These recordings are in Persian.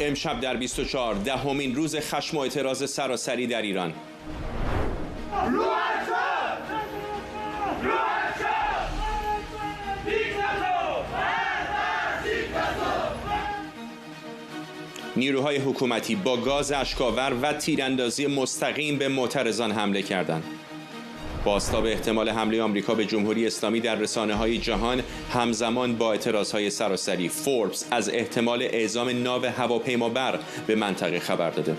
امشب در 24 دهمین روز خشم و اعتراض سراسری در ایران. نیروهای حکومتی با گاز اشک‌آور و تیراندازی مستقیم به معترضان حمله کردند. بازتاب احتمال حمله آمریکا به جمهوری اسلامی در رسانه‌های جهان همزمان با اعتراضهای سراسری. فوربس از احتمال اعزام ناو هواپیمابر به منطقه خبر داده.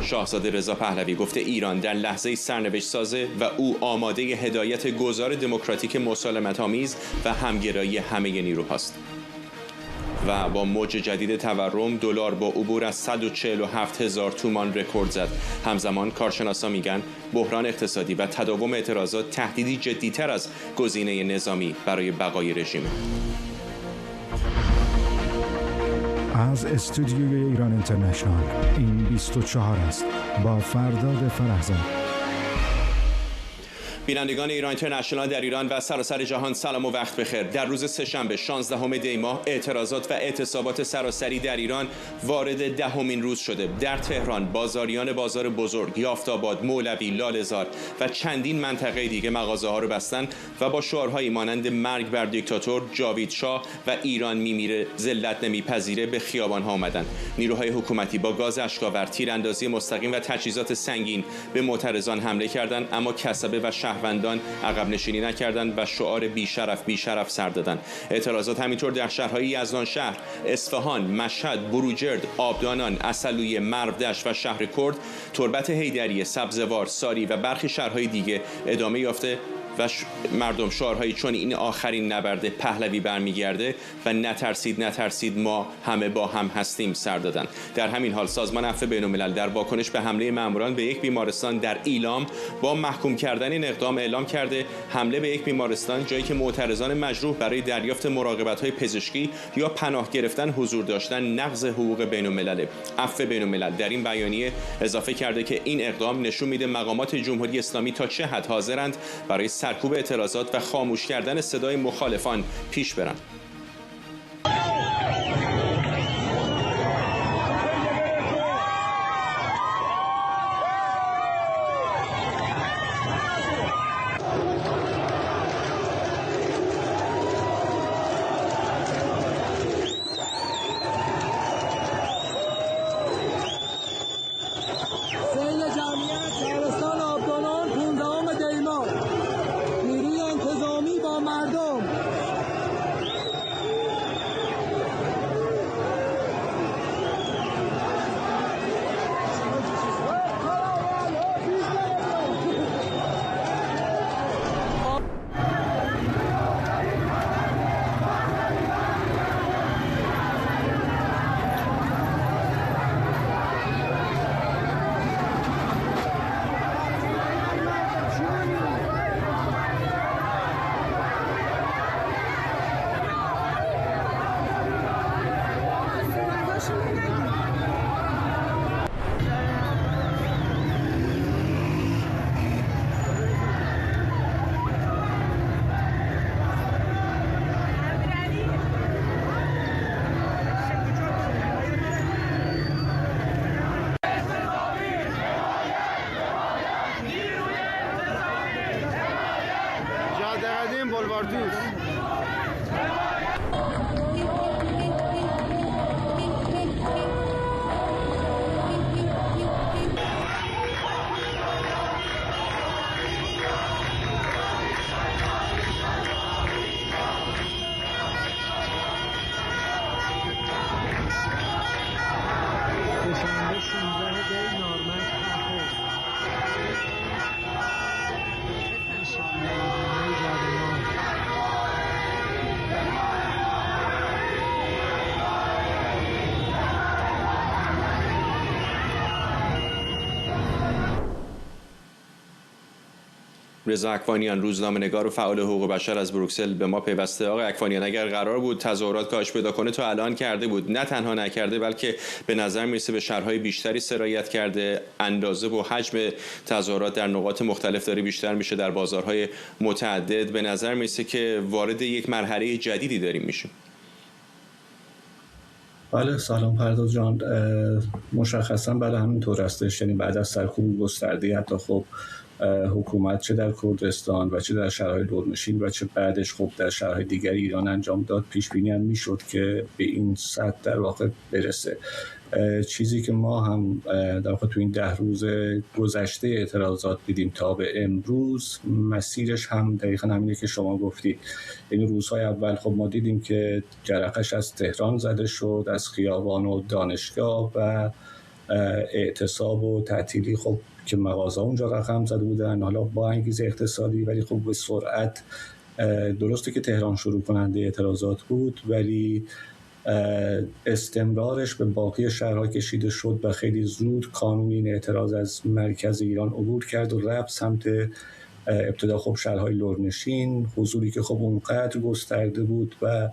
شاهزاده رضا پهلوی گفته ایران در لحظه سرنوشت سازه و او آماده هدایت گذار دموکراتیک مسالمت‌آمیز و همگرایی همه نیروهاست. و با موج جدید تورم دلار با عبور از 147,000 تومان رکورد زد. همزمان کارشناسان میگن بحران اقتصادی و تداوم اعتراضات تهدیدی جدی‌تر از گزینه نظامی برای بقای رژیم. از استودیوی ایران اینترنشنال این 24 است با فرداد فرهزاد. بینندگان ایران اینترنشنال در ایران و سراسر جهان سلام و وقت بخیر. در روز سه‌شنبه 16 دی ماه اعتراضات و اعتصابات سراسری در ایران وارد دهمین روز شده. در تهران بازاریان بازار بزرگ، یافت‌آباد، مولوی، لاله‌زار و چندین منطقه دیگه مغازه‌ها رو بستن و با شعارهایی مانند مرگ بر دیکتاتور، جاوید شاه و ایران میمیره، ذلت نمیپذیره به خیابان‌ها آمدن. نیروهای حکومتی با گاز اشک‌آور، تیراندازی مستقیم و تجهیزات سنگین به معترضان حمله کردند، اما کسبه و شهروندان عقب نشینی نکردند و شعار بیشرف سر دادند. اعتراضات همینطور در شهرهای یزدان شهر، اصفهان، مشهد، بروجرد، آبدانان، عسلویه، مرودشت و شهر کرد، تربت حیدریه، سبزوار، ساری و برخی شهرهای دیگه ادامه یافته و مردم شعارهایی چون این آخرین نبرد پهلوی برمیگرده و نترسید ما همه با هم هستیم سر دادن. در همین حال سازمان عفو بین‌الملل در واکنش به حمله ماموران به یک بیمارستان در ایلام با محکوم کردن این اقدام اعلام کرده حمله به یک بیمارستان جایی که معترضان مجروح برای دریافت مراقبت‌های پزشکی یا پناه گرفتن حضور داشتن نقض حقوق بین‌الملل. عفو بین‌الملل در این بیانیه اضافه کرده که این اقدام نشون میده مقامات جمهوری اسلامی تا چه حد حاضرند برای سرکوب اعتراضات و خاموش کردن صدای مخالفان پیش برند. رضا اکوانیان روزنامه‌نگار و فعال حقوق بشر از بروکسل به ما پیوسته. آقای اکوانیان، اگر قرار بود تظاهرات کاهش پیدا کنه تا الان کرده بود، نه تنها نکرده بلکه به نظر میرسه به شهرهای بیشتری سرایت کرده، اندازه و حجم تظاهرات در نقاط مختلف داره بیشتر میشه، در بازارهای متعدد. به نظر میرسه که وارد یک مرحله جدیدی داریم میشیم. بله سلام فرداد جان. مشخصا بله همینطور هستش، یعنی بعد از سرکوب گسترده حتی خب حکومت چه در کردستان و چه در شهرهای لرنشین و چه بعدش خب در شهرهای دیگری ایران انجام داد، پیش بینی هم میشد که به این سطح در واقع برسه. چیزی که ما هم در واقع تو این 10 روز گذشته اعتراضات دیدیم تا به امروز، مسیرش هم دقیقاً همینه که شما گفتید. یعنی روزهای اول خب ما دیدیم که جرقش از تهران زده شد، از خیابان و دانشگاه و اعتصاب و تعطیلی، خب که مغازه اونجا رقم زده بودن، حالا با انگیزه اقتصادی، ولی خب به سرعت، درسته که تهران شروع کننده اعتراضات بود ولی استمرارش به باقی شهرها کشیده شد و خیلی زود کانون این اعتراض از مرکز ایران عبور کرد و رفت سمت ابتدا خب شهرهای لرنشین، حضوری که خب اونقدر گسترده بود و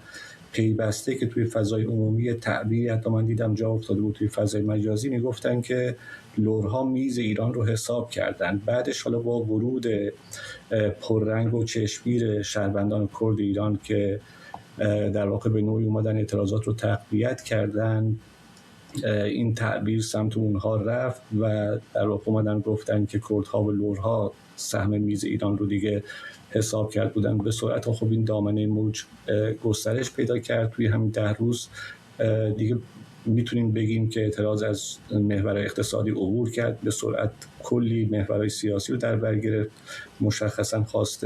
پیوسته که توی فضای عمومی تعبیری حتی من دیدم جا افتاده بود توی فضای مجازی، میگفتن که لرها میز ایران رو حساب کردن. بعدش حالا با ورود پررنگ و چشمگیر شهروندان کرد ایران که در واقع به نوعی اومدن اعتراضات رو تقویت کردن، این تعبیر سمت اونها رفت و در واقع اومدن گفتن که کردها و لرها سهم میز ایران رو دیگه حساب کرد بودن. به سرعت خب این دامنه موج گسترش پیدا کرد. توی همین 10 روز دیگه میتونیم بگیم که اعتراض از محور اقتصادی عبور کرد، به سرعت کلی محورهای سیاسی رو در بر گرفت، مشخصا خواست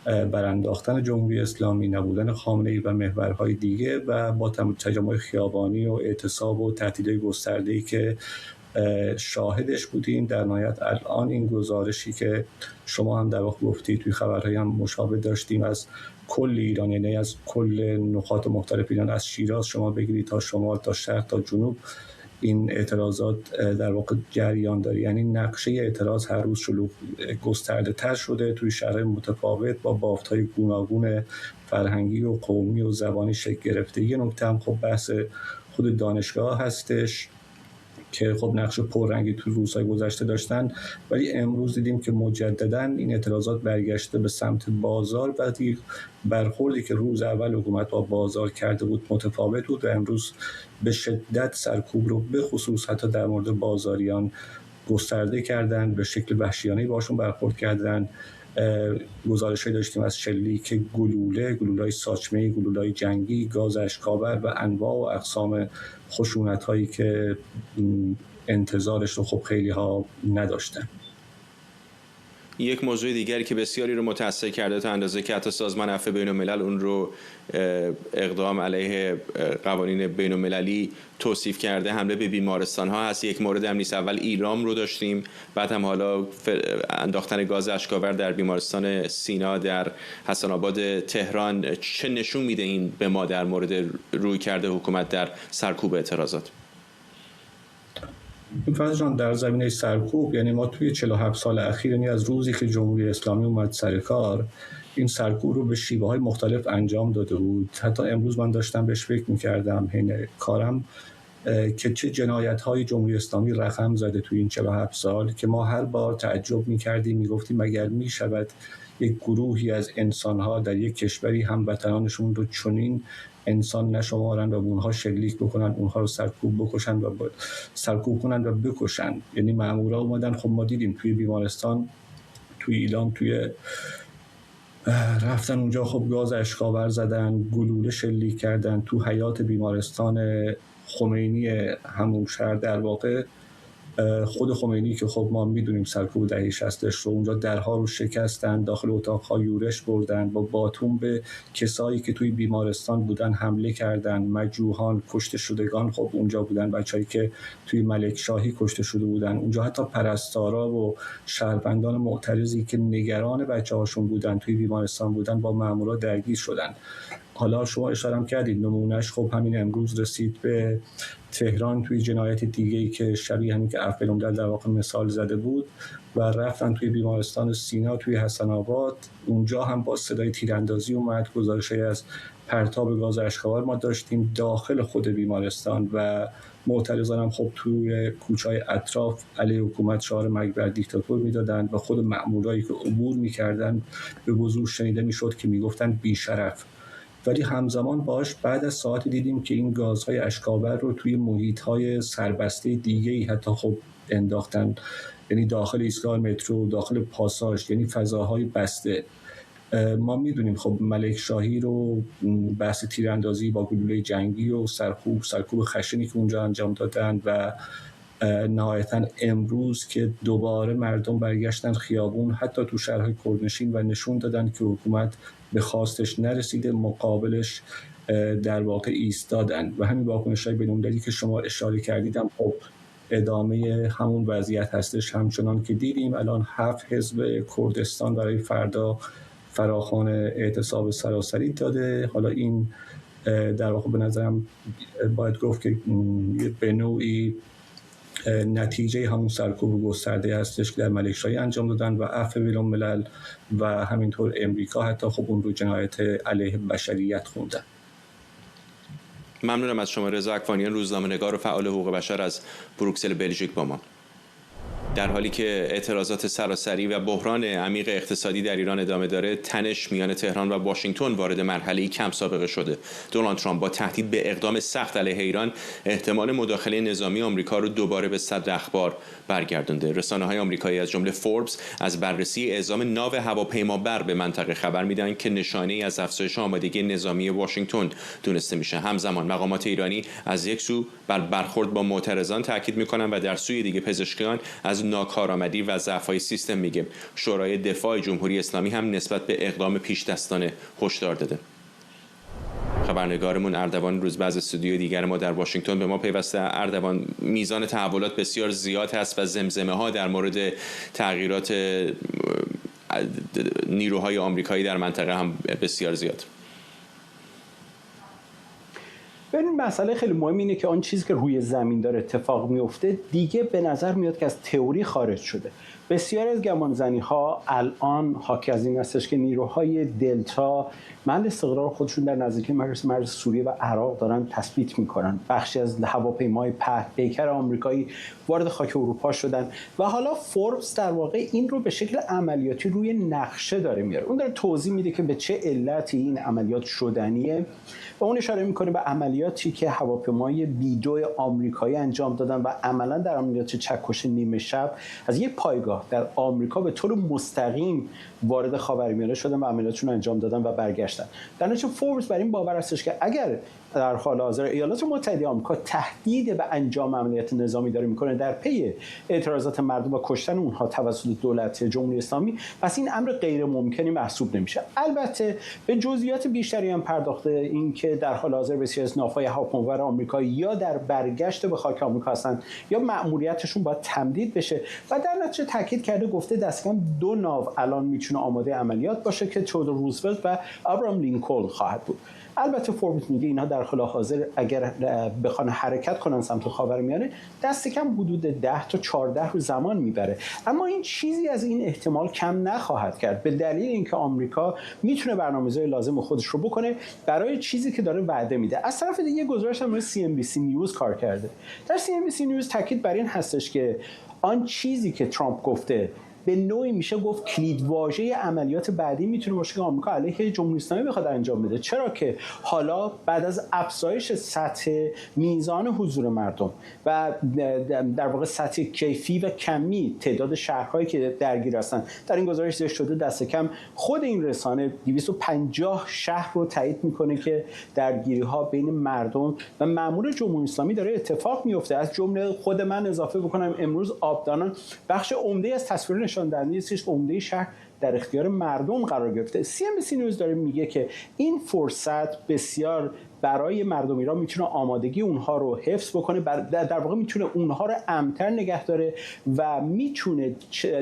برانداختن جمهوری اسلامی، نبودن خامنه‌ای و محورهای دیگه و با تجمع خیابانی و اعتصاب و تعطیلی گسترده‌ای که شاهدش بودیم. در نهایت الان این گزارشی که شما هم در واقع گفتید توی خبرهای هم مشابه داشتیم از کل ایران، یعنی از کل نقاط مختلف ایران، از شیراز شما بگیرید تا شمال تا شرق تا جنوب، این اعتراضات در واقع جریان داره. یعنی نقشه اعتراض هر روز گسترده تر شده توی شهرهای متفاوت با بافت‌های گوناگون فرهنگی و قومی و زبانی شکل گرفته. یه نکته هم خب بحث خود دانشگاه هستش که خب نقش پررنگی تو روزهای گذشته داشتن، ولی امروز دیدیم که مجدداً این اعتراضات برگشته به سمت بازار و برخوردی که روز اول حکومت با بازار کرده بود متفاوت بود و امروز به شدت سرکوب رو به خصوص حتی در مورد بازاریان گسترده کردن، به شکل وحشیانه‌ای باشون برخورد کردن. گزارش‌هایی داشتیم از شلیک گلوله‌های ساچمه‌ای، گلوله‌های جنگی، گاز اشک‌آور و انواع و اقسام خشونت‌هایی که انتظارش رو خب خیلی ها نداشتن. یک موضوع دیگری که بسیاری رو متأثر کرده تا اندازه که حتی سازمان عفو بین‌الملل اون رو اقدام علیه قوانین بین‌المللی توصیف کرده، حمله به بیمارستان‌ها هست. یک مورد هم نیست، اول ایران رو داشتیم، بعد هم حالا انداختن گاز اشک‌آور در بیمارستان سینا در حسن آباد تهران. چه نشون میده این به ما در مورد روی کرده حکومت در سرکوب اعتراضات؟ این فرض جان در زمینه سرکوب، یعنی ما توی 47 سال اخیر، یعنی از روزی که جمهوری اسلامی اومد سر کار، این سرکوب رو به شیوه‌های مختلف انجام داده بود. حتی امروز من داشتم بهش فکر می‌کردم حین کارم که چه جنایت‌های جمهوری اسلامی رقم زده توی این 47 سال که ما هر بار تعجب می‌کردیم، می‌گفتیم مگر می‌شود یک گروهی از انسان‌ها در یک کشوری هموطنانشون رو چنین انسان نشمارن و اونها شلیک بکنن، اونها رو سرکوب بکشن و سرکوب کنن و بکشن. یعنی مامورا اومدن، خب ما دیدیم توی بیمارستان توی ایلام، توی رفتن اونجا، خب گاز اشک‌آور زدن، گلوله شلیک کردن تو حیاط بیمارستان خمینی همون شهر. در واقع خود خمینی که خب ما میدونیم سرکوب دهه 60 رو، اونجا درها رو شکستن، داخل اتاق‌ها یورش بردن، با باتون به کسایی که توی بیمارستان بودن حمله کردن، مجروحان، کشته شدگان خب اونجا بودن، بچه‌ای که توی ملک شاهی کشته شده بودن اونجا، حتی پرستارا و شهروندان معترضی که نگران بچه‌هاشون بودن توی بیمارستان بودن با مامورا درگیر شدن. حالا شما اشاره هم کردید، نمونهش خب همین امروز رسید به تهران توی جنایت دیگه‌ای که شبیه همین که عفو بین‌الملل در واقع مثال زده بود، و رفتن توی بیمارستان سینا توی حسن آباد. اونجا هم با صدای تیراندازی اومد، گزارش‌هایی از پرتاب گاز اشک‌آور ما داشتیم داخل خود بیمارستان و معترضان هم خب توی کوچه‌های اطراف علیه حکومت شعار مرگ بر دیکتاتور میدادن و خود مأمورایی که عبور می‌کردن به وضوح شنیده میشد که میگفتن بی‌شرف. ولی همزمان باش بعد از ساعتی دیدیم که این گازهای اشک‌آور رو توی محیط‌های سربسته دیگه‌ای حتی خب انداختن، یعنی داخل ایستگاه مترو، داخل پاساژ، یعنی فضاهای بسته. ما میدونیم خب ملک شاهی رو بحث تیراندازی با گلوله جنگی و سرکوب خشنی که اونجا انجام دادن و نهایتاً امروز که دوباره مردم برگشتن خیابون حتی تو شهرهای کردنشین و نشون دادن که حکومت به خواستش نرسیده، مقابلش در واقع ایستادن و همین واکنش‌های بین‌المللی که شما اشاره کردیدم خب ادامه همون وضعیت هستش. همچنان که دیدیم الان 7 حزب کردستان برای فردا فراخوان اعتصاب سراسری داده. حالا این در واقع به نظرم باید گفت که به نوعی نتیجه همون سرکوب گسترده هستش که در ملک شاهی انجام دادن و عفو بین‌الملل و همینطور امریکا حتی خب اون رو جنایت علیه بشریت خوندن. ممنونم از شما رضا اکوانیان، روزنامه‌نگار و فعال حقوق بشر از بروکسل بلژیک با ما. در حالی که اعتراضات سراسری و بحران عمیق اقتصادی در ایران ادامه داره، تنش میان تهران و واشنگتن وارد مرحله‌ای کم سابقه شده. دونالد ترامپ با تهدید به اقدام سخت علیه ایران احتمال مداخله نظامی آمریکا رو دوباره به صدر اخبار برگردونده. رسانه‌های آمریکایی از جمله فوربس از بررسی اعزام ناو هواپیمابر به منطقه خبر میدن که نشانه‌ای از افزایش آمادگی نظامی واشنگتن دونسته میشه. همزمان مقامات ایرانی از یک سو بر برخورد با معترضان تاکید میکنن و در سوی دیگه پزشکیان از ناکارآمدی و ضعف‌های سیستم میگه. شورای دفاع جمهوری اسلامی هم نسبت به اقدام پیش دستانه هشدار داده. خبرنگارمون اردوان روزبه از استودیوی دیگر ما در واشنگتن به ما پیوسته. اردوان، میزان تحولات بسیار زیاد هست و زمزمه ها در مورد تغییرات نیروهای آمریکایی در منطقه هم بسیار زیاد. ببین مسئله خیلی مهم اینه که آن چیزی که روی زمین داره اتفاق میفته دیگه به نظر میاد که از تئوری خارج شده. بسیار از گمانزنی ها الان حاکی از این هستش که نیروهای دلتا محل استقرار خودشون در نزدیکی مرز سوریه و عراق دارن تثبیت میکنن. بخشی از هواپیماهای پیکر آمریکایی وارد خاک اروپا شدن و حالا فوربس در واقع این رو به شکل عملیاتی روی نقشه داره میاره. اون داره توضیح میده که به چه علتی این عملیات شدنیه و اون اشاره میکنه به عملیاتی که هواپیمای B-2 آمریکایی انجام دادن و عملا در عملیات چکش نیمه شب از یک پایگاه در آمریکا به طور مستقیم وارد خاورمیانه شدن و عملیاتشون انجام دادن و برگشتن. در نتیجه فوربس بر این باور هستش که اگر در حال حاضر ایالات متحده آمریکا تهدید به انجام عملیات نظامی داره میکنه در پی اعتراضات مردم و کشتن اونها توسط دولت جمهوری اسلامی، پس این امر غیر ممکنی محسوب نمیشه. البته به جزئیات بیشتری هم پرداخته، این که در حال حاضر بسیاری از ناوهای هواپیمابر آمریکایی یا در برگشت به خاک آمریکا هستند یا مأموریتشون باید تمدید بشه و در نتیجه تاکید کرده گفته دست کم 2 ناو الان میتونه آماده عملیات باشه که تئودور روزولت و ابراهام لینکلن خواهد بود. البته فوربس میگه اینها در حال حاضر اگر بخوان حرکت کنن سمت خاورمیانه دست کم حدود 10 تا 14 روز زمان میبره، اما این چیزی از این احتمال کم نخواهد کرد به دلیل اینکه آمریکا میتونه برنامه‌ریزی لازم خودش رو بکنه برای چیزی که داره وعده میده. از طرف دیگه گزارش هم روی CNBC نیوز کار کرده. در CNBC نیوز تاکید بر این هستش که آن چیزی که ترامپ گفته به نوعی میشه گفت کلیدواژه عملیات بعدی میتونه باشه که آمریکا علیه جمهوری اسلامی بخواد انجام بده، چرا که حالا بعد از افزایش سطح میزان حضور مردم و در واقع سطح کیفی و کمی تعداد شهرهایی که درگیر هستن، در این گزارش ذکر شده دست کم خود این رسانه 250 شهر رو تایید میکنه که درگیری ها بین مردم و مامور جمهوری اسلامی داره اتفاق میفته. از جمله خود من اضافه بکنم امروز آبدانان بخش عمده از تصویر نشان دهنده است که عمده شهر در اختیار مردم قرار گرفته. CNBC نیوز داره میگه که این فرصت بسیار برای مردم ایران میتونه آمادگی اونها رو حفظ بکنه، در واقع میتونه اونها رو امن‌تر نگه داره و میتونه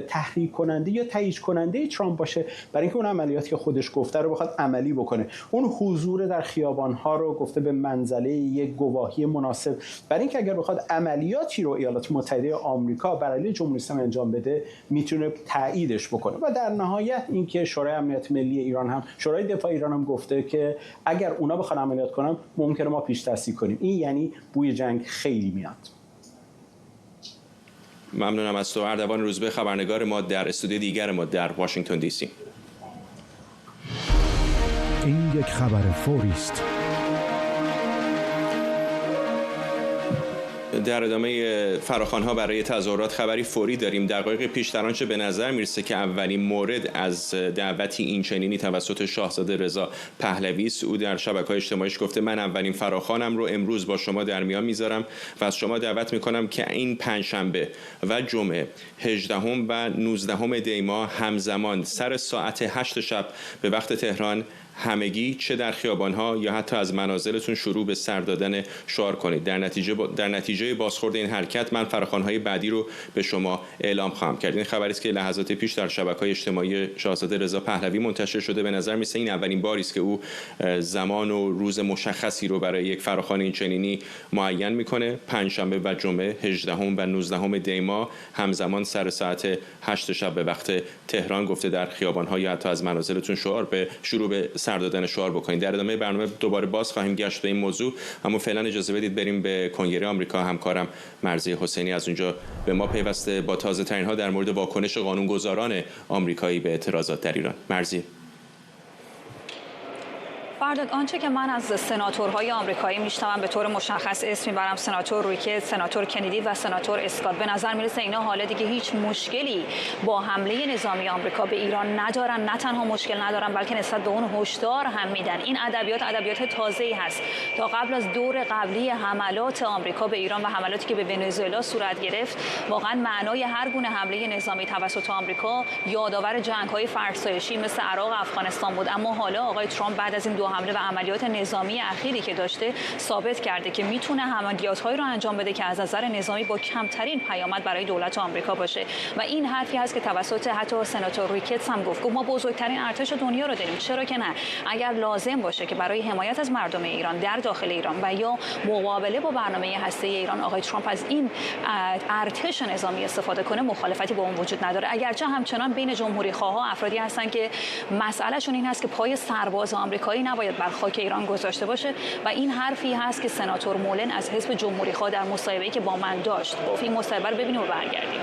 تحریک کننده یا تایید کننده ترامپ باشه برای اینکه اون عملیاتی که خودش گفته رو بخواد عملی بکنه. اون حضور در خیابان‌ها رو گفته به منزله یک گواهی مناسب برای اینکه اگر بخواد عملیاتی رو ایالات متحده آمریکا بر علیه جمهوری اسلامی انجام بده میتونه تاییدش بکنه. و در نهایت اینکه شورای امنیت ملی ایران هم، شورای دفاع ایران هم گفته که اگر اونا بخوان عملیات کنن ممکنه ما پیش دستی کنیم. این یعنی بوی جنگ خیلی میاد. ممنونم از تو اردوان روزبه، خبرنگار ما در استودیو دیگر ما در واشنگتن دی سی. این یک خبر فوری است. در ادامه فراخوان‌ها برای تظاهرات خبری فوری داریم. دقایق پیش در آنچه به نظر میرسه که اولین مورد از دعوتی اینچنینی توسط شاهزاده رضا پهلوی است. او در شبکه‌های اجتماعیش گفته من اولین فراخوانم رو امروز با شما در میان میذارم و از شما دعوت میکنم که این پنجشنبه و جمعه 18 و 19 دی ماه همزمان سر ساعت 8 شب به وقت تهران همگی چه در خیابان‌ها یا حتی از منازلتون شروع به سر دادن شعار کنید. در نتیجه بازخورد این حرکت من فراخوان‌های بعدی رو به شما اعلام خواهم کرد. این خبری است که لحظات پیش در شبکه‌های اجتماعی شاهزاده رضا پهلوی منتشر شده. به نظر میسه این اولین باری است که او زمان و روز مشخصی رو برای یک فراخوان این چنینی معین میکنه. پنجشنبه و جمعه 18 و 19 دی ماه همزمان سر ساعت 8 شب به وقت تهران گفته در خیابان‌ها یا حتی از منازلتون شروع به سر دادن شعار بکنید. در ادامه برنامه دوباره باز خواهیم گشت به این موضوع، اما فعلا اجازه بدید بریم به کنگره آمریکا. همکارم مرضیه حسینی از اونجا به ما پیوسته با تازه ترین ها در مورد واکنش قانونگذاران آمریکایی به اعتراضات در ایران. مرضیه. فرداد، آنچه که من از سناتورهای آمریکایی میشنوم به طور مشخص اسم میبرم سناتور ریکت، سناتور کندی و سناتور اسکات. به نظر میرسه اینا حالا دیگه هیچ مشکلی با حمله نظامی آمریکا به ایران ندارن. نه تنها مشکل ندارن بلکه نسبت به اون هشدار هم میدن. این ادبیات تازه‌ای هست. تا قبل از دور قبلی حملات آمریکا به ایران و حملاتی که به ونزوئلا صورت گرفت، واقعا معنای هر گونه حمله نظامی توسط آمریکا یادآور جنگ‌های فرسایشی مثل عراق و افغانستان بود. اما حالا آقای ترامپ بعد از این دو حمله و عملیات نظامی اخیری که داشته ثابت کرده که میتونه عملیات‌هایی رو انجام بده که از نظر نظامی با کمترین پیامد برای دولت آمریکا باشه. و این حرفی هست که توسط حتی سناتور ریکتس هم گفت ما بزرگترین ارتش دنیا رو داریم، چرا که نه؟ اگر لازم باشه که برای حمایت از مردم ایران در داخل ایران و یا مقابله با برنامه هسته‌ای ایران آقای ترامپ از این ارتش نظامی استفاده کنه، مخالفتی با اون وجود نداره. اگرچه همچنان بین جمهوری‌خواها افرادی هستن که مسئلهشون این هست که پای سرباز آمریکایی نباید بر خاک ایران گذاشته باشه و این حرفی هست که سناتور مولن از حزب جمهوری‌خواه در مصاحبه‌ای که با من داشت گفت. این مصاحبه رو ببینیم و برگردیم.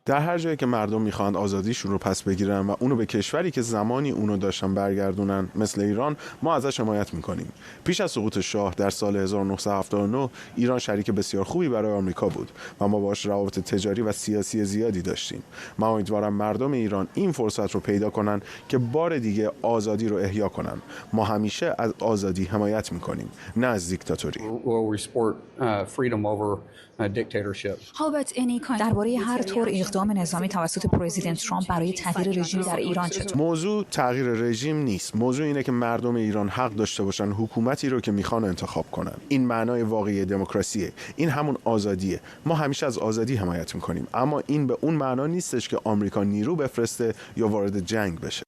در هر جایی که مردم میخوان آزادیشون رو پس بگیرن و اونو به کشوری که زمانی اونو داشتن برگردونن مثل ایران، ما ازش حمایت میکنیم. پیش از سقوط شاه در سال 1979 ایران شریک بسیار خوبی برای آمریکا بود و ما باهاش روابط تجاری و سیاسی زیادی داشتیم. من امیدوارم مردم ایران این فرصت رو پیدا کنن که بار دیگه آزادی رو احیا کنن. ما همیشه از آزادی حمایت میکنیم، نه از دیکتاتوری. درباره هر طور اقدام نظامی توسط پرزیدنت ترامپ برای تغییر رژیم در ایران چطور؟ موضوع تغییر رژیم نیست. موضوع اینه که مردم ایران حق داشته باشن حکومتی رو که میخوان انتخاب کنن. این معنای واقعی دموکراسیه. این همون آزادیه. ما همیشه از آزادی حمایت میکنیم، اما این به اون معنا نیستش که آمریکا نیرو بفرسته یا وارد جنگ بشه.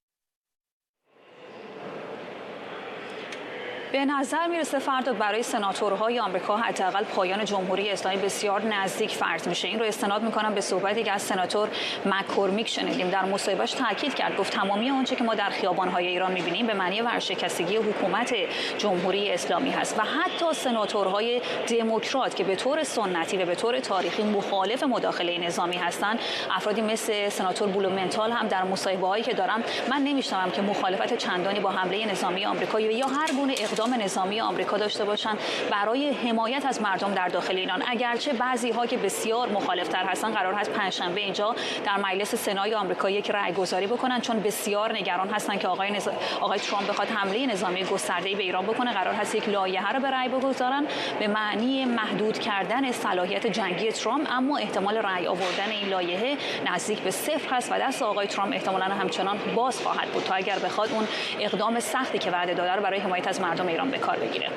به نظر میرسه فرداد برای سناتورهای آمریکا حداقل پایان جمهوری اسلامی بسیار نزدیک فرض میشه. این رو استناد میکنم به صحبتی که از سناتور مک‌کورمیک شنیدیم. در مصاحبهش تاکید کرد، گفت تمامی آنچه که ما در خیابان‌های ایران میبینیم به معنی ورشکستگی حکومت جمهوری اسلامی هست و حتی سناتورهای دموکرات که به طور سنتی و به طور تاریخی مخالف مداخله نظامی هستند، افرادی مثل سناتور بلومنتال هم در مصاحبه‌هایی که دارم من نمیشنوم که مخالفت چندانی با حمله نظامی آمریکا یا هر گونه اقدام نظامی آمریکا داشته باشند برای حمایت از مردم در داخل ایران. اگرچه بعضی‌ها که بسیار مخالف‌تر هستن قرار هست پنجشنبه اینجا در مجلس سنای آمریکا یک رأی‌گذاری بکنن، چون بسیار نگران هستن که آقای ترامپ بخواد حمله نظامی گسترده‌ای به ایران بکنه. قرار هست یک لایحه رو به رأی بگذارن به معنی محدود کردن صلاحیت جنگی ترامپ، اما احتمال رأی آوردن این لایحه نزدیک به صفر هست و دست آقای ترامپ احتمالاً همچنان باز خواهد بود تا اگر بخواد اون اقدام سختی که وعده داده رو برای حمایت از مردم ایران به کار بگیره.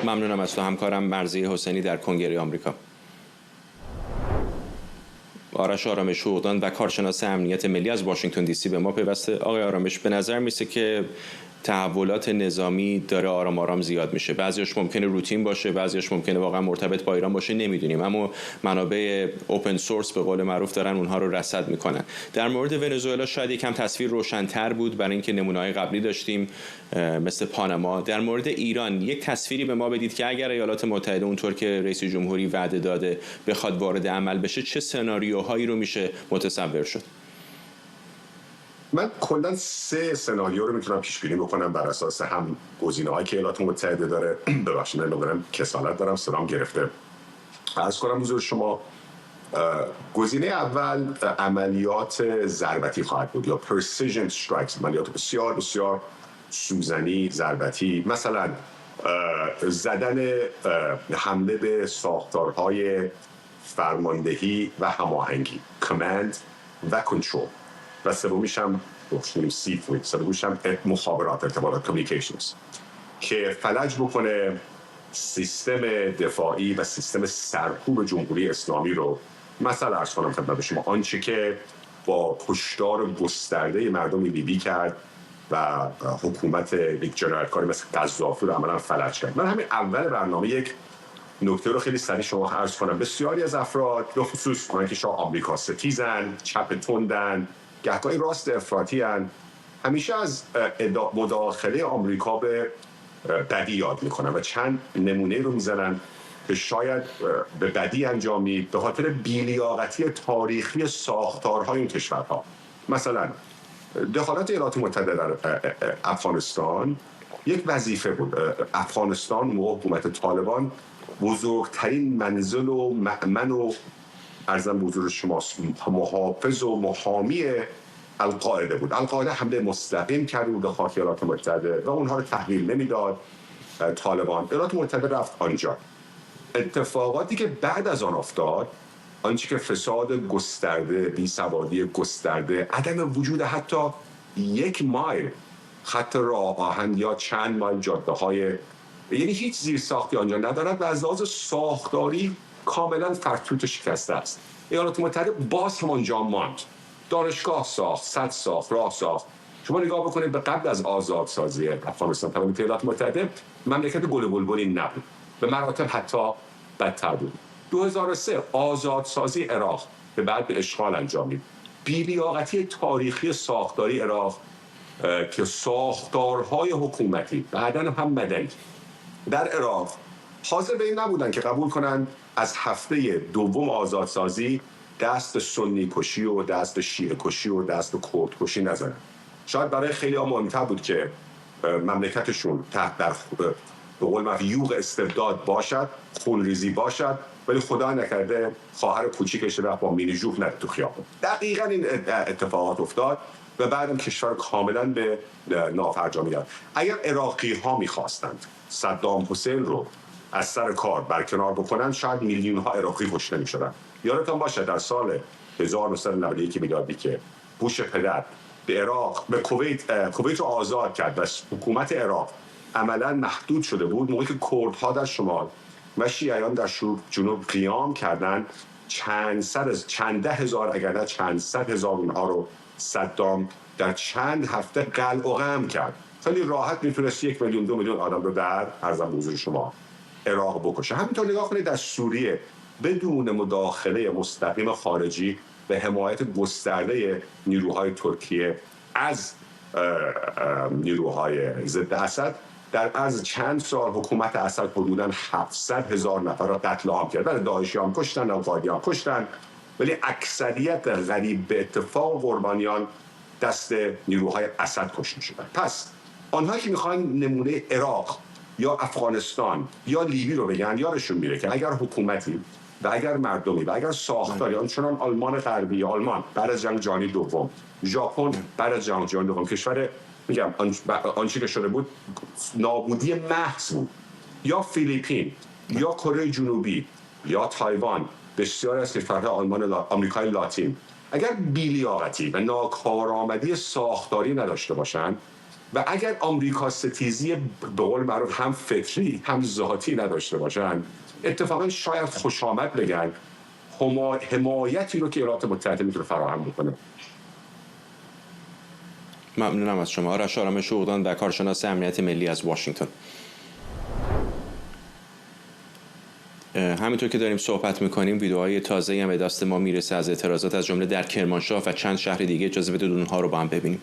ممنونم از تو همکارم مرضیه حسینی در کنگره آمریکا. آرش آرامش حقوقدان و کارشناس امنیت ملی از واشنگتن دی سی به ما پیوسته. آقای آرامش، به نظر میسه که تحولات نظامی داره آرام آرام زیاد میشه. بعضیش ممکنه روتین باشه، بعضیش ممکنه واقعا مرتبط با ایران باشه، نمیدونیم، اما منابع اوپن سورس به قول معروف دارن اونها رو رصد میکنن. در مورد ونزوئلا شاید یکم تصویر روشن‌تر بود برای اینکه نمونه‌های قبلی داشتیم مثل پاناما. در مورد ایران یک تصویری به ما بدید که اگر ایالات متحده اونطور که رئیس جمهوری وعده داده بخواد وارد عمل بشه، چه سناریوهایی رو میشه متصور شد؟ من کلا 3 سناریو رو میتونم پیش بینی بکنم بر اساس هم گزینه‌هایی که ایالات متحده داره. ببخشید من میگم کسالت دارم، صدام گرفته. عرض کنم حضور شما گزینه اول عملیات ضربتی خواهد بود یا precision strikes، عملیات بسیار بسیار سوزنی ضربتی، مثلا زدن حمله به ساختارهای فرماندهی و هماهنگی command و control، و سومیش هم مخابرات، ارتباطات communications، که فلج بکنه سیستم دفاعی و سیستم سرکوب جمهوری اسلامی رو. مثلا عرض کنم خدمت شما آنچه که با کشتار گسترده مردم لیبی کرد و حکومت یک جنایتکاری مثل قذافی رو عملا فلج کرد. من همین اول برنامه یک نکته رو خیلی سریع شما عرض کنم. بسیاری از افراد به خصوص اونایی که شاه آمریکا ستیزن، چپ تندن، گهگاهی راست افراطی هن، همیشه از مداخله آمریکا به بدی یاد میکنن و چند نمونه رو میزنن که شاید به بدی انجامید به خاطر بی‌لیاقتی تاریخی ساختارهای این کشورها. مثلا دخالت ایالات متحده در افغانستان یک وظیفه بود. افغانستان موقع حکومت طالبان بزرگترین منزل و مأمن و ارزم به حضور شما محافظ و محامی القاعده بود. القاعده حمله مستقیم کرده بود به خاک ایالات متحده و اونها رو تحویل نمیداد طالبان. ایالات متحده رفت آنجا. اتفاقاتی که بعد از آن افتاد، آنچه که فساد گسترده، بیسوادی گسترده، عدم وجود حتی 1 مایل خط راه آهن یا چند مایل جاده های، یعنی هیچ زیرساختی آنجا ندارد و از لحاظ ساختاری کاملا فرتوت شکسته است. ایالات متحده باز هم آنجا ماند، دانشگاه ساخت، سد ساخت، راه ساخت. شما نگاه بکنید به قبل از آزادسازی افغانستان توسط ایالات متحده مملکت گل و بلبلی نبود، به مراتب حتی بدتر بود. 2003 آزادسازی عراق به بعد به اشغال انجامید. بی‌لیاقتی تاریخی ساختاری عراق که ساختارهای حکومتی بعداً هم مدنی در عراق حاضر به این نبودن که قبول کنن از هفته دوم آزادسازی دست سنی کشی و دست شیعه کشی و دست کرد کشی نزنن. شاید برای خیلی ها مهمتر بود که مملکتشون تحت در به قول معروف یوغ استبداد باشد، خونریزی باشد، ولی خدا نکرده خواهر کوچیکش رفت با مینی جوف نرفت تو خیابون. دقیقاً این اتفاقات افتاد و بعدم کشور کاملا به نافرجامی رفت. اگر عراقی ها می‌خواستند صدام حسین رو از سر کار برکنار بکنن، شاید میلیون ها عراقی کشته می‌شدن. یادتون باشه در سال 1991 میلادی که بوش پدر به عراق، به کویت رو آزاد کرد و حکومت عراق عملا محدود شده بود، موقعی که کردها در شمال و شیعیان در جنوب قیام کردن، چند ده هزار اگر نه چند صد هزار اونها رو صدام در چند هفته قلع و قم کرد. خیلی راحت میتونست 1 میلیون 2 میلیون آدم رو در ارزم به حضور شما عراق بکشه. همینطور نگاه کنید در سوریه بدون مداخله مستقیم خارجی به حمایت گسترده نیروهای ترکیه از نیروهای ضد اسد، در عرض چند سال حکومت اسد حدوداً 700,000 نفر را قتل عام کرد. ولی داعشی هم کشتن، القاعده هم کشتن، ولی اکثریت غریب به اتفاق قربانیان دست نیروهای اسد کشته شدن. پس آنها که میخوان نمونه عراق یا افغانستان یا لیبی رو بگن، یادشون میره که اگر حکومتی و اگر مردمی و اگر ساختاری آنچنان آلمان غربی، آلمان بعد از جنگ جهانی دوم، ژاپن بعد از جنگ جهانی دوم، کشور میگم آنچه که شده بود نابودی محض بود، یا فیلیپین یا کره جنوبی یا تایوان، بسیاری از کشورهای آمریکای لاتین اگر بی‌لیاقتی و ناکارآمدی ساختاری نداشته باشند و اگر آمریکا ستیزی به قول معروف هم فکری هم ذاتی نداشته باشند، اتفاقا شاید خوش آمد بگن حمایتی رو که ایالات متحده میتونه فراهم بکنه. ممنونم از شما. آرش آرامش عقدان و کارشناس امنیت ملی از واشنگتن. همینطور که داریم صحبت میکنیم ویدیوهای تازه‌ای هم به دست ما میرسه از اعتراضات از جمله در کرمانشاه و چند شهر دیگه. اجازه بدید اونها رو با هم ببینیم.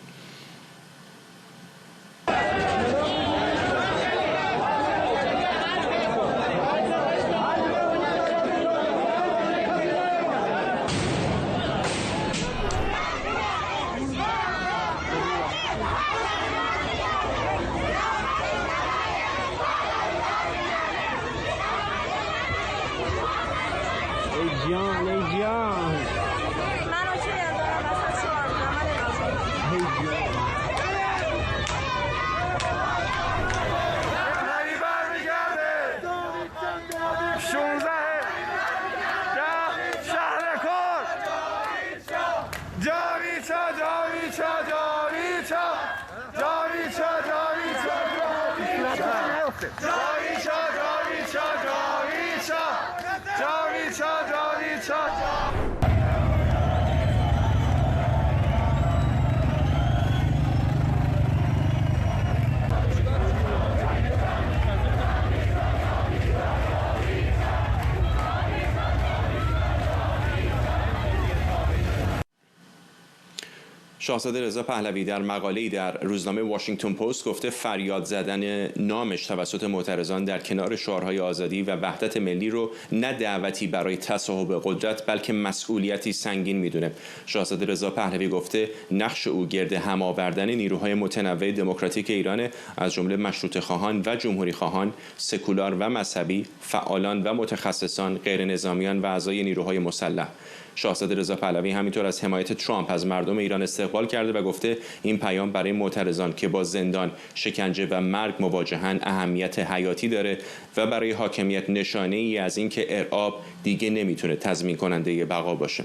شاهزاده رضا پهلوی در مقاله‌ای در روزنامه واشنگتن پست گفته فریاد زدن نامش توسط معترضان در کنار شعارهای آزادی و وحدت ملی رو نه دعوتی برای تصاحب قدرت بلکه مسئولیتی سنگین میدونه. شاهزاده رضا پهلوی گفته نقش او گرد هم آوردن نیروهای متنوع دموکراتیک ایران از جمله مشروطه خواهان و جمهوری خواهان، سکولار و مذهبی، فعالان و متخصصان، غیر نظامیان و اعضای نیروهای مسلح. شاهزاده رضا پهلوی همینطور از حمایت ترامپ از مردم ایران استقبال کرده و گفته این پیام برای معترضان که با زندان، شکنجه و مرگ مواجهن اهمیت حیاتی داره و برای حاکمیت نشانه ای از این که ارعاب دیگه نمیتونه تضمین کننده بقا باشه.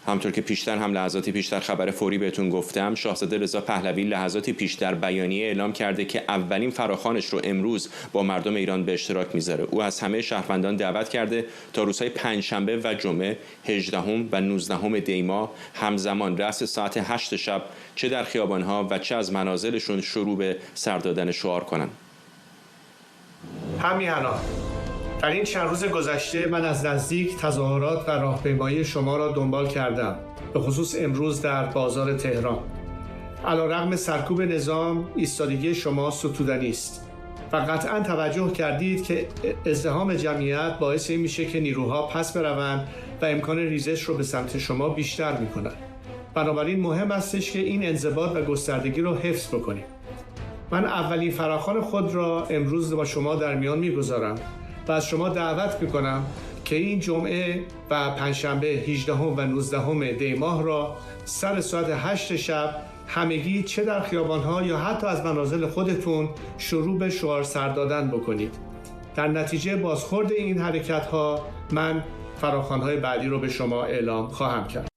همطور که پیشتر هم لحظاتی پیشتر خبر فوری بهتون گفتم، شاهزاده رضا پهلوی لحظاتی پیشتر بیانیه اعلام کرده که اولین فراخوانش رو امروز با مردم ایران به اشتراک میذاره. او از همه شهروندان دعوت کرده تا روزهای پنجشنبه و جمعه 18 و 19 دی ماه همزمان رأس ساعت 8 شب چه در خیابانها و چه از منازلشون شروع به سر دادن شعار کنن. همین الان در این چند روز گذشته من از نزدیک تظاهرات و راهپیمایی شما را دنبال کردم، به خصوص امروز در بازار تهران. علیرغم سرکوب نظام ایستادگی شما ستودنی است و قطعا توجه کردید که ازدحام جمعیت باعث این میشه که نیروها پس بروند و امکان ریزش رو به سمت شما بیشتر میکنن. بنابراین مهم استش که این انضباط و گستردگی رو حفظ بکنیم. من اولین فراخوان خود را امروز با شما در میان میگذارم و از شما دعوت میکنم که این جمعه و پنجشنبه 18 و 19 دی ماه را سر ساعت 8 شب همگی چه در خیابانها یا حتی از منازل خودتون شروع به شعار سر دادن بکنید. در نتیجه بازخورد این حرکت‌ها من فراخوان‌های بعدی رو به شما اعلام خواهم کرد.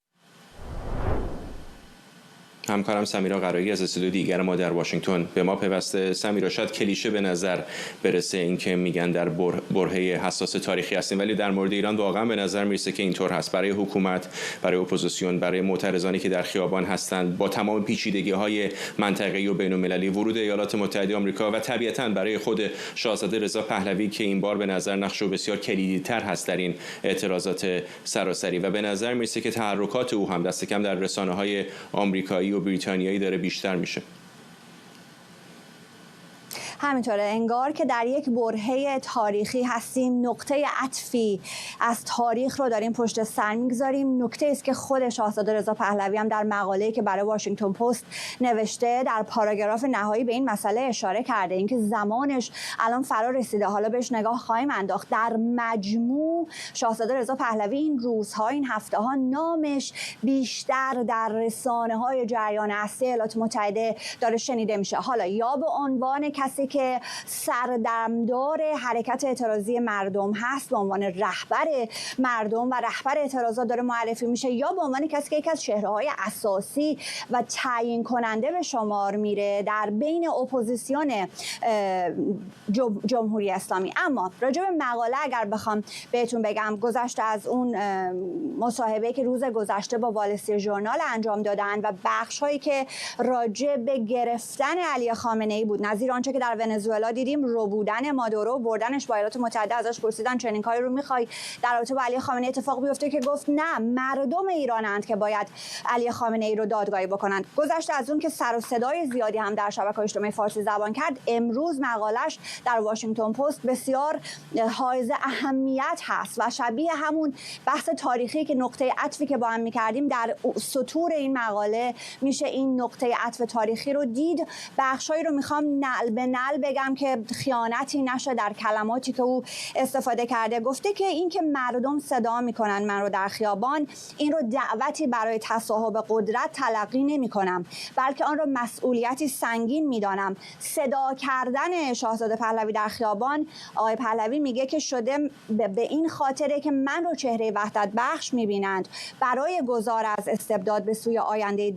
همکارم سمیرا قرایی از استودیو دیگر ما در واشنگتن به ما پیوسته. سمیرا، شاید کلیشه به نظر برسه این که میگن در برهه حساس تاریخی هستیم، ولی در مورد ایران واقعا به نظر میرسه که اینطور هست. برای حکومت، برای اپوزیسیون، برای معترضانی که در خیابان هستند، با تمام پیچیدگی‌های منطقه‌ای و بین‌المللی، ورود ایالات متحده آمریکا و طبیعتاً برای خود شاهزاده رضا پهلوی که این بار به نظر نقش بسیار کلیدی‌تر هست در این اعتراضات سراسری و به نظر میرسه که تحرکات او هم دست کم در رسانه‌های آمریکایی و بریتانیایی داره بیشتر میشه. همینطوره، انگار که در یک برهه تاریخی هستیم، نقطه عطفی از تاریخ رو داریم پشت سر میگذاریم. نکته است که خود شاهزاده رضا پهلوی هم در مقاله‌ای که برای واشنگتن پست نوشته در پاراگراف نهایی به این مسئله اشاره کرده، اینکه زمانش الان فرا رسیده، حالا بهش نگاه خواهیم انداخت. در مجموع شاهزاده رضا پهلوی این روزها، این هفته‌ها نامش بیشتر در رسانه‌های جریان اصلی ایالات متحده داره شنیده میشه، حالا یا به عنوان کسی که سردمدار حرکت اعتراضی مردم هست، به عنوان رهبر مردم و رهبر اعتراضات داره معرفی میشه، یا به عنوان کسی که یکی از چهره‌های اساسی و تعیین کننده به شمار میره در بین اپوزیسیون جمهوری اسلامی. اما راجع به مقاله اگر بخوام بهتون بگم، گذشته از اون مصاحبه که روز گذشته با وال استریت ژورنال انجام دادن و بخش‌هایی که راجع به گرفتن علی خامنه‌ای بود، نظیر آنچه که در ونزوئلا دیدیم، رو بودن مادورو، بردنش با ایالات متحده، ازش پرسیدن چنین کاری رو می‌خوای در رابطه با علی خامنه‌ای اتفاق بیفته، که گفت نه، مردم ایرانند که باید علی خامنه‌ای رو دادگاهی بکنند. گذشته از اون که سر و صدای زیادی هم در شبکه‌های اجتماعی فارسی زبان کرد، امروز مقالش در واشنگتن پست بسیار حائز اهمیت هست و شبیه همون بحث تاریخی که نقطه عطفی که با هم می‌کردیم، در سطور این مقاله میشه این نقطه عطف تاریخی رو دید. بخشایی رو می‌خوام نعل به نعل بگم که خیانتی نشه در کلماتی که او استفاده کرده. گفته که این که مردم صدا میکنن من رو در خیابان، این رو دعوتی برای تصاحب قدرت تلقی نمی کنم، بلکه آن رو مسئولیتی سنگین میدانم. صدا کردن شاهزاده پهلوی در خیابان، آقای پهلوی میگه که شده به این خاطره که من رو چهره وحدت بخش میبینند برای گذار از استبداد به سوی آینده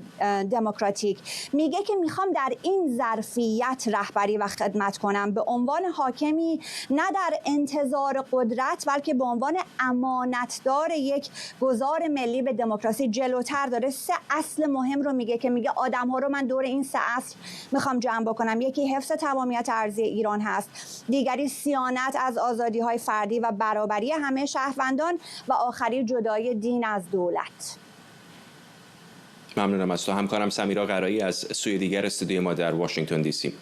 دموکراتیک. میگه که میخوام در این ظرفیت رهبری و خدمت کنم، به عنوان حاکمی نه در انتظار قدرت بلکه به عنوان امانتدار یک گذار ملی به دموکراسی جلوتر داره. 3 اصل مهم رو میگه که میگه آدم‌ها رو من دور این 3 اصل میخوام جمع بکنم. یکی حفظ تمامیت ارضی ایران هست، دیگری صیانت از آزادی‌های فردی و برابری همه شهروندان و آخری جدایی دین از دولت. ممنونم از تو. همکارم سمیرا قرایی از سوی دیگر استودیوی ما در واشنگتن دی سی.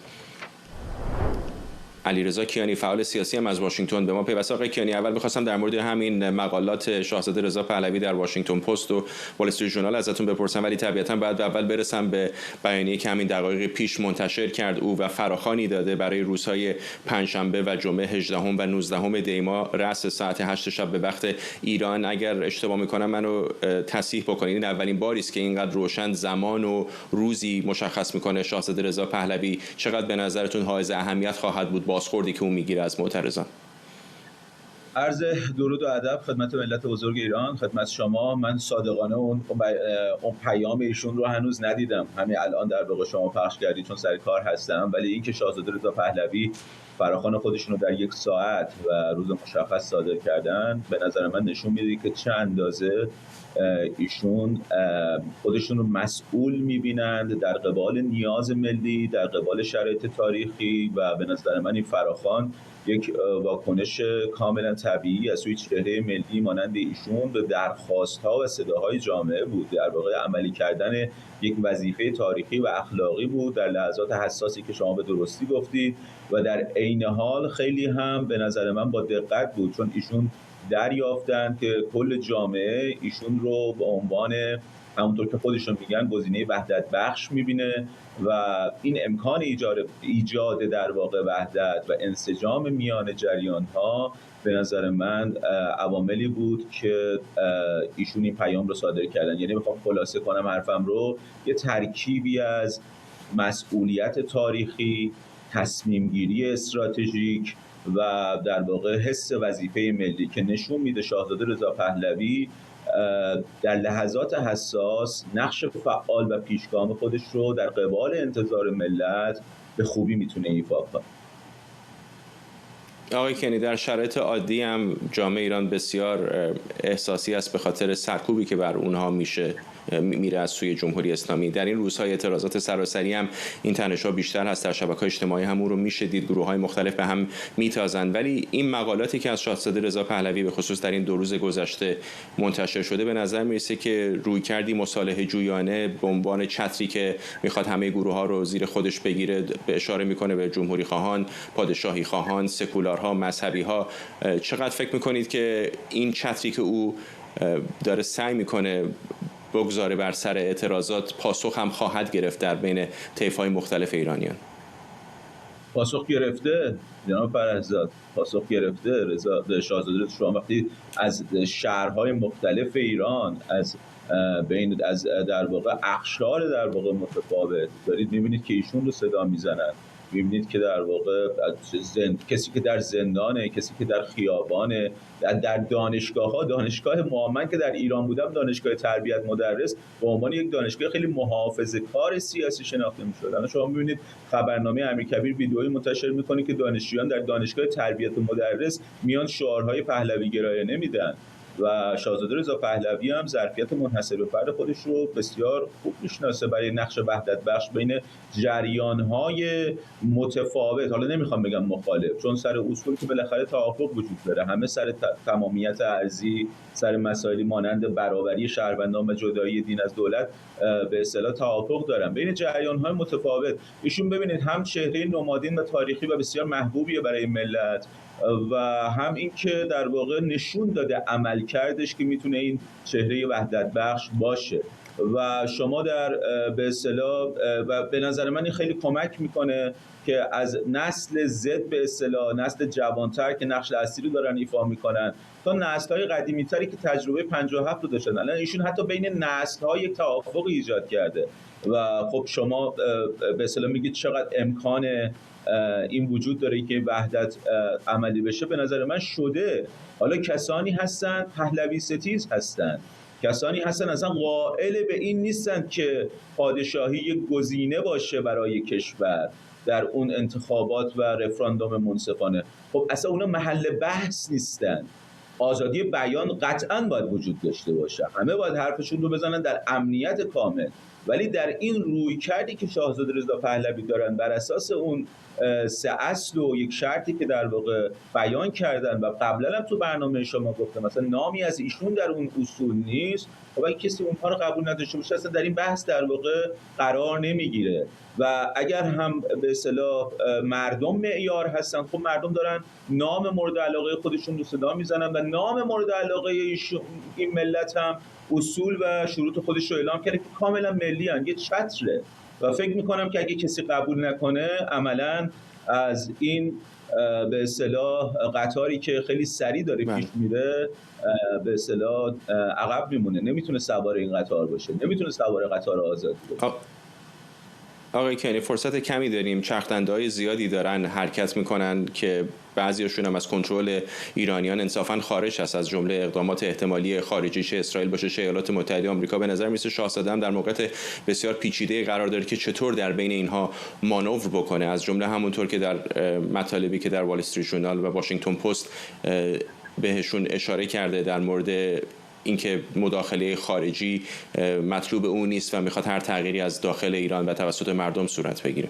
علیرضا کیانی فعال سیاسی هم از واشنگتن به ما پیوسته. آقای کیانی، اول می‌خواستم در مورد همین مقالات شاهزاده رضا پهلوی در واشنگتن پست و وال استریت ژورنال ازتون بپرسم، ولی طبیعتاً بعد اول برسم به بیانیه‌ای که همین دقایق پیش منتشر کرد او و فراخوانی داده برای روزهای پنجشنبه و جمعه 18 و 19 دی ماه رأس ساعت 8 شب به وقت ایران. اگر اشتباه می‌کنم منو تصحیح بکنید. این اولین باری است که اینقدر روشن زمان و روزی مشخص می‌کنه شاهزاده رضا پهلوی. چقدر به نظرتون حائز اهمیت خواهد بود بازخوردی که اون میگیره از معترضان؟ عرض درود و ادب خدمت ملت بزرگ ایران، خدمت شما. من صادقانه اون پیام ایشون رو هنوز ندیدم، همین الان در واقع شما پخش کردید چون سر کار هستم، ولی این که شاهزاده رضا پهلوی فراخوان خودشون رو در 1 ساعت و روز مشخص صادر کردن، به نظر من نشون میده که چه اندازه ایشون خودشون رو مسئول میبینند در قبال نیاز ملی، در قبال شرایط تاریخی، و به نظر من این فراخوان یک واکنش کاملا طبیعی از سوی چهره ملی مانند ایشون به درخواست‌ها و صداهای جامعه بود. در واقع عملی کردن یک وظیفه تاریخی و اخلاقی بود در لحظات حساسی که شما به درستی گفتید، و در عین حال خیلی هم به نظر من با دقت بود، چون ایشون دریافتن که کل جامعه ایشون رو به عنوان همونطور که خودشون میگن گزینه وحدت بخش میبینه، و این امکان ایجاد در واقع وحدت و انسجام میان جریان ها به نظر من عواملی بود که ایشون این پیام رو صادر کردن. یعنی میخوام خلاصه کنم حرفم رو، یه ترکیبی از مسئولیت تاریخی، تصمیم گیری استراتژیک و در واقع حس وظیفه ملی که نشون میده شاهزاده رضا پهلوی در لحظات حساس نقش فعال و پیشگام خودش رو در قبال انتظار ملت به خوبی میتونه ایفا کنه. آقای کیانی، در شرایط عادی هم جامعه ایران بسیار احساسی است به خاطر سرکوبی که بر اونها میره از سوی جمهوری اسلامی. در این روزهای اعتراضات سراسری هم این تنش‌ها بیشتر هست، در شبکه‌های اجتماعی هم اون رو میشه دید، گروه‌های مختلف به هم میتازند. ولی این مقالاتی که از شاهزاده رضا پهلوی به خصوص در این 2 روز گذشته منتشر شده به نظر میرسه که رویکردی مصالحه جویانه به عنوان چتری که میخواد همه گروه‌ها رو زیر خودش بگیره به اشاره میکنه به جمهوری خواهان، پادشاهی خواهان، سکولارها، مذهبی‌ها. چقدر فکر میکنید که این چتری که او داره سعی میکنه بگذاره بر سر اعتراضات پاسخ هم خواهد گرفت در بین طیف‌های مختلف ایرانیان؟ پاسخ گرفته جناب فرزاد، پاسخ گرفته. شاهزاده شما وقتی از شهرهای مختلف ایران از در واقع اقشار در واقع متفاوت دارید می‌بینید که ایشون رو صدا میزنن، می‌بینید که در واقع کسی که در زندانه، کسی که در خیابانه، در دانشگاه‌ها، دانشگاه معمن که در ایران بودم دانشگاه تربیت مدرس به عنوان یک دانشگاه خیلی محافظه‌کار سیاسی شناخته می‌شد. الان شما می‌بینید خبرنامه امیرکبیر ویدئویی منتشر می‌کنه که دانشجویان در دانشگاه تربیت مدرس میان شعارهای پهلوی گرایانه میدن، و شاهزاده رضا پهلوی هم ظرفیت منحصر به فرد خودش رو بسیار خوب میشناسه برای نقش وحدت بخش بین جریان‌های متفاوت. حالا نمیخوام بگم مخالف، چون سر اصول که بالاخره توافق وجود داره، همه سر تمامیت ارضی، سر مسائلی مانند برابری شهروندان و جدایی دین از دولت به اصطلاح توافق دارن. بین جریان‌های متفاوت ایشون ببینید هم چهره نمادین و تاریخی و بسیار محبوبیه برای ملت، و هم این که در واقع نشون داده عملکردش که میتونه این چهره وحدت بخش باشه، و شما در به اصطلاح و به نظر من این خیلی کمک میکنه که از نسل زد به اصطلاح نسل جوانتر که نقش اصلی رو دارن ایفا میکنن تا نسل‌های قدیمی‌تری که تجربه 57 رو داشتن، الان ایشون حتی بین نسل‌ها یک توافق ایجاد کرده، و خب شما به اصطلاح میگید چقدر امکان این وجود داره که وحدت عملی بشه. به نظر من شده. حالا کسانی هستن پهلوی ستیز هستن، کسانی هستن اصلا قائل به این نیستن که پادشاهی یک گزینه باشه برای کشور، در اون انتخابات و رفراندوم منصفانه. خب اصلا اونا محل بحث نیستن. آزادی بیان قطعاً باید وجود داشته باشه، همه باید حرفشون رو بزنن در امنیت کامل، ولی در این رویکردی که شاهزاده رضا پهلوی دارن بر اساس اون 3 اصل و یک شرطی که در واقع بیان کردن و قبلا هم تو برنامه شما گفتم مثلا نامی از ایشون در اون اصول نیست، خب اگه کسی اونها رو قبول نداشته باشه اصلا در این بحث در واقع قرار نمیگیره. و اگر هم به اصطلاح مردم معیار هستن، خب مردم دارن نام مورد علاقه خودشون رو صدا میزنن و نام مورد علاقه این ملت هم اصول و شروط خودش رو اعلام کرده که کاملا ملی هن، یه چتره. و فکر میکنم که اگه کسی قبول نکنه عملا از این به اصطلاح قطاری که خیلی سریع داره پیش میره به اصطلاح عقب میمونه، نمیتونه سوار این قطار باشه، نمیتونه سوار قطار آزادی باشه. آقای کنی فرصت کمی داریم، چرخدنده‌های زیادی دارن حرکت میکنن که بعضیاشون هم از کنترل ایرانیان انصافا خارج هست، از جمله اقدامات احتمالی خارجی چه اسرائیل باشه چه ایالات متحده آمریکا. به نظر میسه شاهزاده هم در موقعیت بسیار پیچیده قرار داره که چطور در بین اینها مانور بکنه، از جمله همونطور که در مطالبی که در وال استریت ژورنال و واشنگتن پست بهشون اشاره کرده در مورد اینکه مداخله خارجی مطلوب اون نیست و میخواد هر تغییری از داخل ایران و توسط مردم صورت بگیره.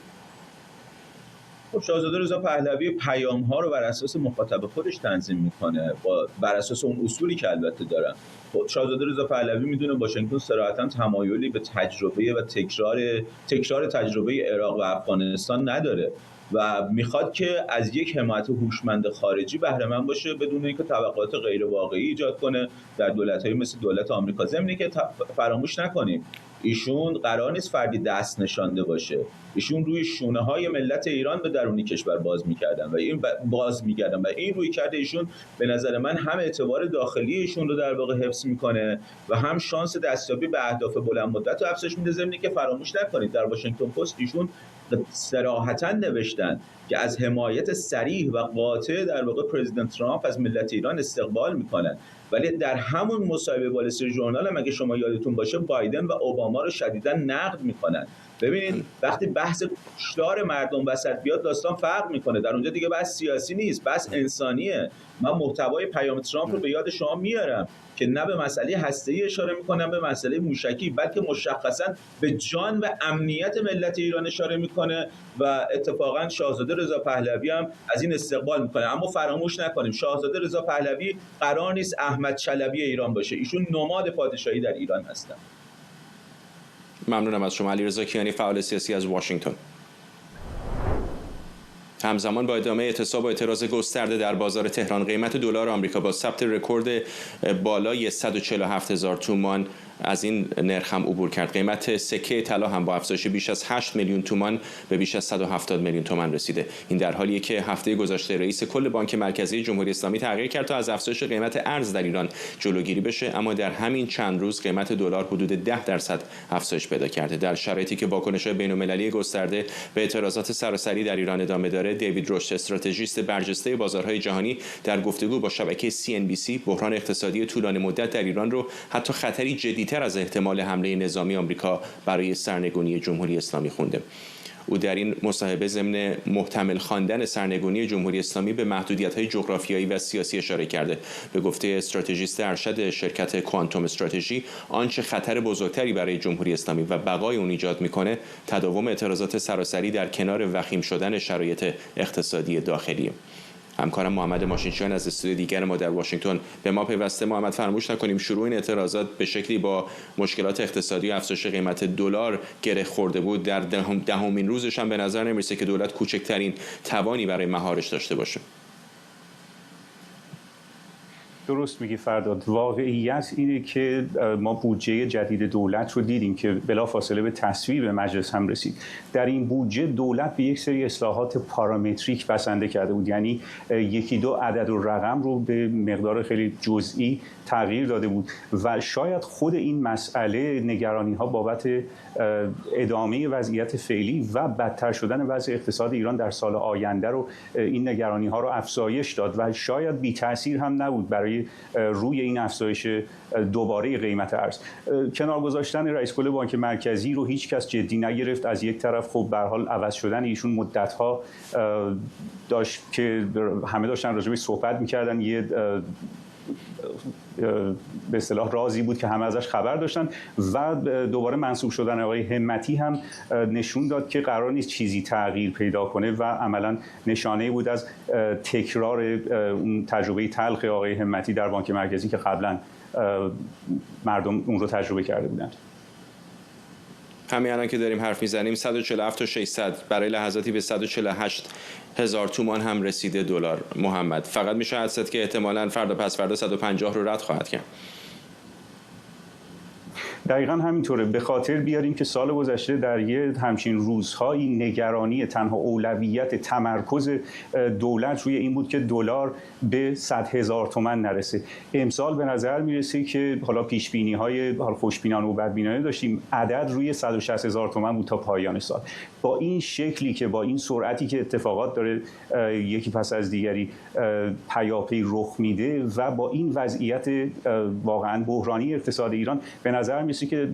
خب شاهزاده رضا پهلوی پیام‌ها رو بر اساس مخاطب خودش تنظیم میکنه، بر اساس اون اصولی که البته دارن. خب شاهزاده رضا پهلوی میدونه واشنگتن صراحتاً تمایلی به تجربه و تکرار تجربه عراق و افغانستان نداره و میخواد که از یک حمایت هوشمند خارجی بهره مند باشه بدون اینکه توقعات غیر واقعی ایجاد کنه در دولت‌های مثل دولت آمریکا. ضمن که فراموش نکنیم ایشون قرار نیست فردی دست نشانده باشه، ایشون روی شونه‌های ملت ایران به درونی کشور باز می‌گردن و این روی کرده ایشون به نظر من هم اعتبار داخلی ایشون رو در واقع حفظ می‌کنه و هم شانس دستیابی به اهداف بلند مدت رو افزایش میده. ضمن که فراموش نکنید در واشنگتن پست ایشون صراحتاً نوشتن که از حمایت صریح و قاطع در واقع پرزیدنت ترامپ از ملت ایران استقبال میکنن، ولی در همون مصاحبه وال استریت ژورنال هم اگه شما یادتون باشه بایدن و اوباما رو شدیداً نقد میکنن. ببینید وقتی بحث کشتار مردم وسط بیاد داستان فرق میکنه، در اونجا دیگه بحث سیاسی نیست، بحث انسانیه. من محتوای پیام ترامپ رو به یاد شما میارم که نه به مسئله هسته‌ای اشاره میکنه به مسئله موشکی، بلکه مشخصاً به جان و امنیت ملت ایران اشاره میکنه و اتفاقاً شاهزاده رضا پهلوی هم از این استقبال میکنه. اما فراموش نکنیم شاهزاده رضا پهلوی قرار نیست احمد چلبی ایران باشه، ایشون نماد پادشاهی در ایران هستن. ممنونم از شما. علیرضا کیانی فعال سیاسی از واشنگتن. همزمان با ادامه اعتصاب و اعتراض گسترده در بازار تهران، قیمت دلار آمریکا با ثبت رکورد بالای 147,000 تومان از این نرخ هم عبور کرد. قیمت سکه طلا هم با افزایش بیش از 8 میلیون تومان به بیش از 170 میلیون تومان رسیده. این در حالیه که هفته گذشته رئیس کل بانک مرکزی جمهوری اسلامی تغییر کرد تا از افزایش قیمت ارز در ایران جلوگیری بشه، اما در همین چند روز قیمت دلار حدود 10% افزایش پیدا کرده. در شرایطی که واکنش‌های بین‌المللی گسترده به اعتراضات سراسری در ایران ادامه داره، دیوید رشد استراتژیست برجسته بازارهای جهانی در گفتگو با شبکه CNBC بحران اقتصادی طولانی مدت در ایران رو حتی خطری جدی‌تر از احتمال حمله نظامی آمریکا برای سرنگونی جمهوری اسلامی خونده. او در این مصاحبه ضمن محتمل خواندن سرنگونی جمهوری اسلامی به محدودیت‌های جغرافیایی و سیاسی اشاره کرده. به گفته استراتژیست ارشد شرکت کوانتوم استراتژی، آنچه خطر بزرگتری برای جمهوری اسلامی و بقای اون ایجاد میکنه تداوم اعتراضات سراسری در کنار وخیم شدن شرایط اقتصادی داخلی. همکارم محمد ماشینچیان از استودیو دیگر ما در واشنگتن به ما پیوسته. محمد، فراموش نکنیم شروع این اعتراضات به شکلی با مشکلات اقتصادی و افزایش قیمت دلار گره خورده بود. در دهمین روزش هم به نظر نمیرسه که دولت کوچکترین توانی برای مهارش داشته باشه. درست میگی فرداد. واقعیت اینه که ما بودجه جدید دولت رو دیدیم که بلافاصله به تصویب مجلس هم رسید. در این بودجه دولت به یک سری اصلاحات پارامتریک بسنده کرده بود، یعنی یکی دو عدد و رقم رو به مقدار خیلی جزئی تغییر داده بود و شاید خود این مسئله نگرانی ها بابت ادامه وضعیت فعلی و بدتر شدن وضع اقتصاد ایران در سال آینده رو این نگرانی ها رو افزایش داد و شاید بی تاثیر هم نبود برای برای روی این افزایش دوباره قیمت ارز. کنار گذاشتن رئیس کل بانک مرکزی رو هیچ کس جدی نگرفت. از یک طرف خب به هر حال عوض شدن ایشون مدت‌ها داشت که همه داشتن راجع بهش صحبت می‌کردن، یه به اصطلاح رازی بود که همه ازش خبر داشتن و دوباره منصوب شدن آقای همتی هم نشون داد که قرار نیست چیزی تغییر پیدا کنه و عملاً نشانه بود از تکرار اون تجربه تلخ آقای همتی در بانک مرکزی که قبلاً مردم اون رو تجربه کرده بودند. همین الان که داریم حرف میزنیم 147 تا 600 برای لحظاتی به 148,000 تومان هم رسیده دلار. محمد، فقط میشه حدس زد که احتمالاً فردا پس فردا 150 رو رد خواهد کرد. دقیقاً همینطوره. به خاطر بیاریم که سال گذشته در یه همچین روزهایی نگرانی تنها اولویت تمرکز دولت روی این بود که دلار به 100,000 تومان نرسه. امسال به نظر میرسه که حالا پیشبینی‌های خوشبینانه و بدبینانه داشتیم، عدد روی 160,000 تومان بود تا پایان سال. با این شکلی که با این سرعتی که اتفاقات داره یکی پس از دیگری پیاپی رخ میده و با این وضعیت واقعاً بحرانی اقتصاد ایران، به نظر میرسه که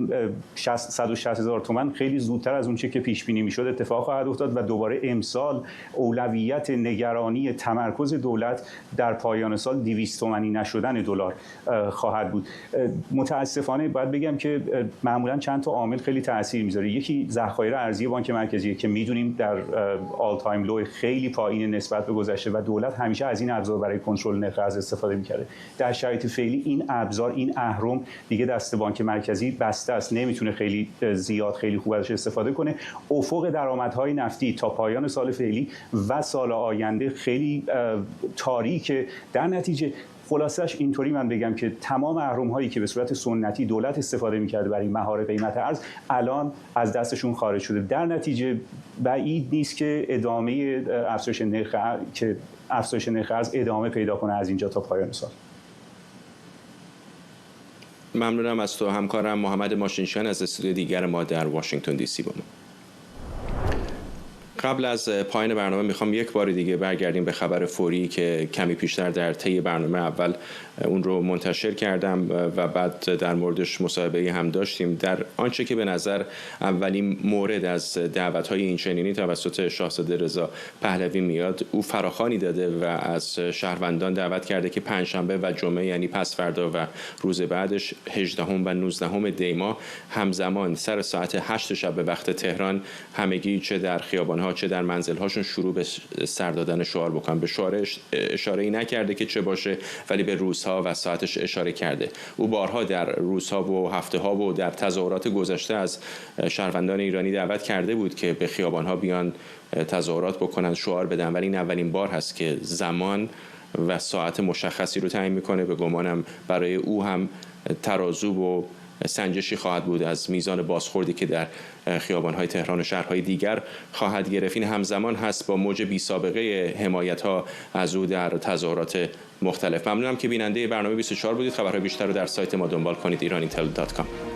160,000 تومان خیلی زودتر از اون چه که پیش بینی میشد اتفاق خواهد افتاد و دوباره امسال اولویت نگرانی تمرکز دولت در پایان سال 200 تومانی نشدن دلار خواهد بود. متاسفانه باید بگم که معمولا چند تا عامل خیلی تاثیر میذاره. یکی ذخایر ارزی بانک مرکزی که میدونیم در آل تایم لو خیلی پایین نسبت به گذشته و دولت همیشه از این ابزار برای کنترل نرخ ارز استفاده میکرده. در شرایط فعلی این ابزار، این اهرم دیگه دست بانک مرکزی بسته است، نمیتونه خیلی زیاد خیلی خوب ازش استفاده کنه. افق درآمدهای نفتی تا پایان سال فعلی و سال آینده خیلی تاریکه. در نتیجه خلاصش اینطوری من بگم که تمام اهرم‌هایی که به صورت سنتی دولت استفاده می‌کرده برای مهار قیمت ارز الان از دستشون خارج شده. در نتیجه بعید نیست که ادامه افزایش نرخ ارز ادامه پیدا کنه از اینجا تا پایان سال. ممنونم از تو همکارم محمد ماشینشیان از استودیو دیگر ما در واشنگتن دی سی با ما. قبل از پایان برنامه میخوام یک بار دیگه برگردیم به خبر فوری که کمی پیشتر در طی برنامه اول اون رو منتشر کردم و بعد در موردش مصاحبه هم داشتیم. در آنچه که به نظر اولین مورد از دعوت‌های اینچنینی توسط شاهزاده رضا پهلوی میاد، او فراخوانی داده و از شهروندان دعوت کرده که پنجشنبه و جمعه یعنی پس فردا و روز بعدش 18 و 19 دی ماه همزمان سر ساعت 8 شب به وقت تهران همگی چه در خیابان‌ها چه در منزل‌هاشون شروع به سر دادن شعار بکنن. به شعارش اشاره‌ای نکرده که چه باشه، ولی به روزها و ساعتش اشاره کرده. او بارها در روزها و هفته‌ها و در تظاهرات گذشته از شهروندان ایرانی دعوت کرده بود که به خیابان‌ها بیان تظاهرات بکنن، شعار بدن، ولی این اولین بار هست که زمان و ساعت مشخصی رو تعیین میکنه. به گمانم برای او هم ترازو و سنجشی خواهد بود از میزان بازخوردی که در خیابان‌های تهران و شهرهای دیگر خواهد گرفت. این همزمان هست با موج بی سابقه حمایت‌ها از او در تظاهرات مختلف. ممنونم که بیننده برنامه 24 بودید. خبرهای بیشتر رو در سایت ما دنبال کنید، iranintell.com.